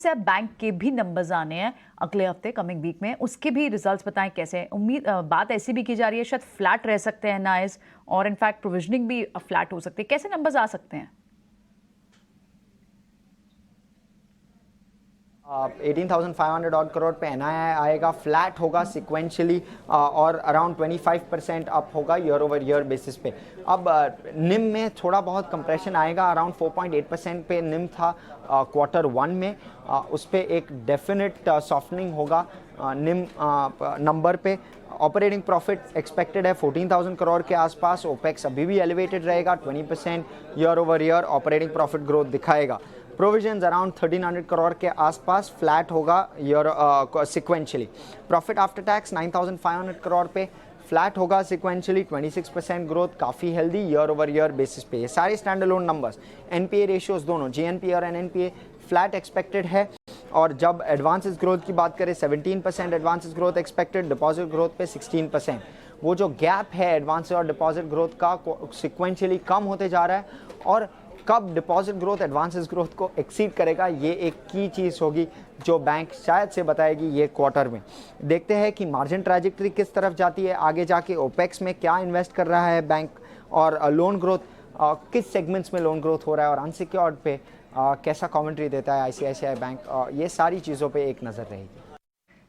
से बैंक के भी नंबर्स आने हैं अगले हफ्ते कमिंग वीक में, उसके भी रिजल्ट्स बताएं कैसे। बात ऐसी भी की जा रही है शायद फ्लैट रह सकते हैं नाइस, और इनफैक्ट प्रोविजनिंग भी फ्लैट हो सकती है। कैसे नंबर्स आ सकते हैं? 18,500 ऑड करोड़ पे एनआईआई आएगा, फ्लैट होगा सिक्वेंशली और अराउंड 25% अप होगा ईयर ओवर ईयर बेसिस पे। अब निम में थोड़ा बहुत कंप्रेशन आएगा, अराउंड 4.8% पे निम था क्वार्टर वन में, उस पर एक डेफिनेट सॉफ्टनिंग होगा निम नंबर पे। ऑपरेटिंग प्रॉफिट एक्सपेक्टेड है 14,000 करोड़ के आसपास। ओपेक्स अभी भी एलिवेटेड रहेगा, 20% year over year operating profit growth दिखाएगा। प्रोविजंस अराउंड 1300 करोड़ के आसपास, फ्लैट होगा year sequentially. Profit after tax 9500 crore पे, फ्लैट होगा सिक्वेंशली, 26% ग्रोथ, काफ़ी healthy year over year basis पे। ये सारे stand alone numbers, NPA ratios दोनों जीएनपी और एनएनपीए फ्लैट एक्सपेक्टेड है। और जब एडवांसेस ग्रोथ की बात करें, 17% advances growth expected, deposit growth पे 16%। वो जो गैप है एडवांस और डिपॉजिट ग्रोथ का सिक्वेंशली कम होते जा रहा है, और कब डिपॉजिट ग्रोथ एडवांसेस ग्रोथ को एक्सीड करेगा ये एक की चीज़ होगी जो बैंक शायद से बताएगी ये क्वार्टर में। देखते हैं कि मार्जिन ट्रैजेक्टरी किस तरफ जाती है आगे जाके, ओपेक्स में क्या इन्वेस्ट कर रहा है बैंक, और लोन ग्रोथ किस सेगमेंट्स में लोन ग्रोथ हो रहा है, और अनसिक्योर्ड पे कैसा कमेंट्री देता है आईसीआईसीआई बैंक, ये सारी चीज़ों पे एक नज़र रहेगी।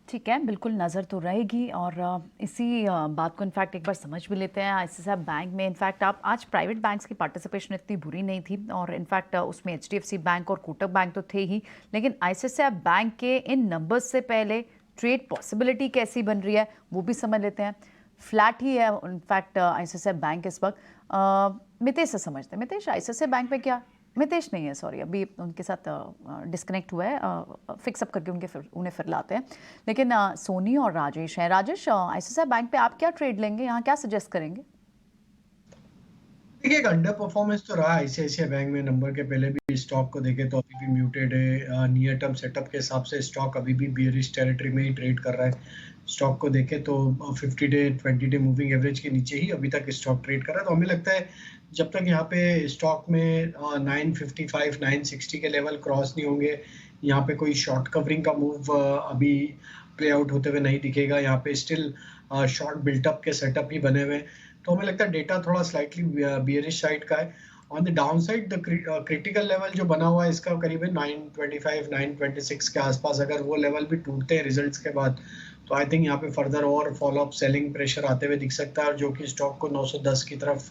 ठीक है, बिल्कुल नज़र तो रहेगी। और इसी बात को इनफैक्ट एक बार समझ भी लेते हैं। आईसीआईसीआई बैंक में इनफैक्ट आप आज प्राइवेट बैंक्स की पार्टिसिपेशन इतनी बुरी नहीं थी, और इनफैक्ट उसमें एचडीएफसी बैंक और कोटक बैंक तो थे ही, लेकिन आईसीआईसीआई बैंक के इन नंबर्स से पहले ट्रेड पॉसिबिलिटी कैसी बन रही है वो भी समझ लेते हैं। फ्लैट ही है इनफैक्ट आईसीआईसीआई बैंक इस वक्त। मितेश से समझते हैं। मितेश, आईसीआईसीआई बैंक में क्या, मितेश नहीं है सॉरी, अभी उनके साथ डिस्कनेक्ट हुआ है, फिक्स अप करके उन्हें फिर लाते हैं। लेकिन सोनी और राजेश हैं। राजेश, आईसीआईसीआई बैंक पे आप क्या ट्रेड लेंगे, यहाँ क्या सजेस्ट करेंगे? देखिए, एक अंडर परफॉर्मेंस तो रहा आईसीआईसीआई बैंक में। नंबर के पहले भी स्टॉक को देखे तो अभी भी म्यूटेड है। नियर टर्म सेटअप के हिसाब से स्टॉक अभी भी बियरिश टेरिटरी में ही ट्रेड कर रहा है। स्टॉक को देखे तो 50 डे 20 डे मूविंग एवरेज के नीचे ही अभी तक स्टॉक ट्रेड कर रहा है। तो हमें लगता है जब तक यहाँ पे स्टॉक में 955 960 के लेवल क्रॉस नहीं होंगे, यहाँ पे कोई शॉर्ट कवरिंग का मूव अभी प्ले आउट होते हुए नहीं दिखेगा। यहाँ पे स्टिल शॉर्ट बिल्टअप के सेटअप ही बने हुए हैं। तो हमें लगता है डेटा थोड़ा स्लाइटली बियरिश साइड का है। On the down side the critical level जो बना हुआ है इसका करीब 925 926 के आसपास, अगर वो लेवल भी टूटते हैं रिजल्ट्स के बाद तो आई थिंक यहाँ पे फर्दर और फॉलोअप सेलिंग प्रेशर आते हुए दिख सकता है, जो कि स्टॉक को 910 की तरफ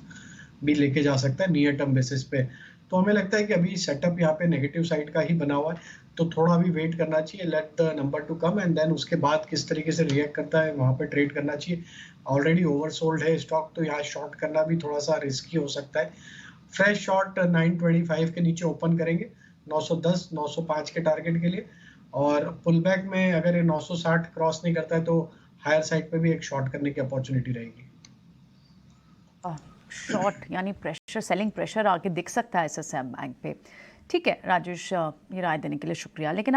भी लेके जा सकता है नियर टर्म बेसिस पे। तो हमें लगता है कि अभी सेटअप यहाँ पे नेगेटिव साइड का ही बना हुआ है, तो थोड़ा अभी वेट करना चाहिए, let the number to come and then उसके बाद किस तरीके से रिएक्ट करता है वहाँ पे ट्रेड करना चाहिए। ऑलरेडी ओवरसोल्ड है स्टॉक, तो यहाँ शॉर्ट करना भी थोड़ा सा रिस्की हो सकता है। फ्रेश शॉर्ट 925 के नीचे ओपन करेंगे 910 905 के टारगेट के लिए, और पुल बैक में अगर ये 960 क्रॉस नहीं करता है तो हायर साइड पे भी एक शॉर्ट करने की अपॉर्चुनिटी रहेगी। शॉर्ट यानी प्रेशर, सेलिंग प्रेशर आके दिख सकता है आईसीआईसीआई बैंक पे। ठीक है राजेश, ये राय देने के लिए शुक्रिया। लेकिन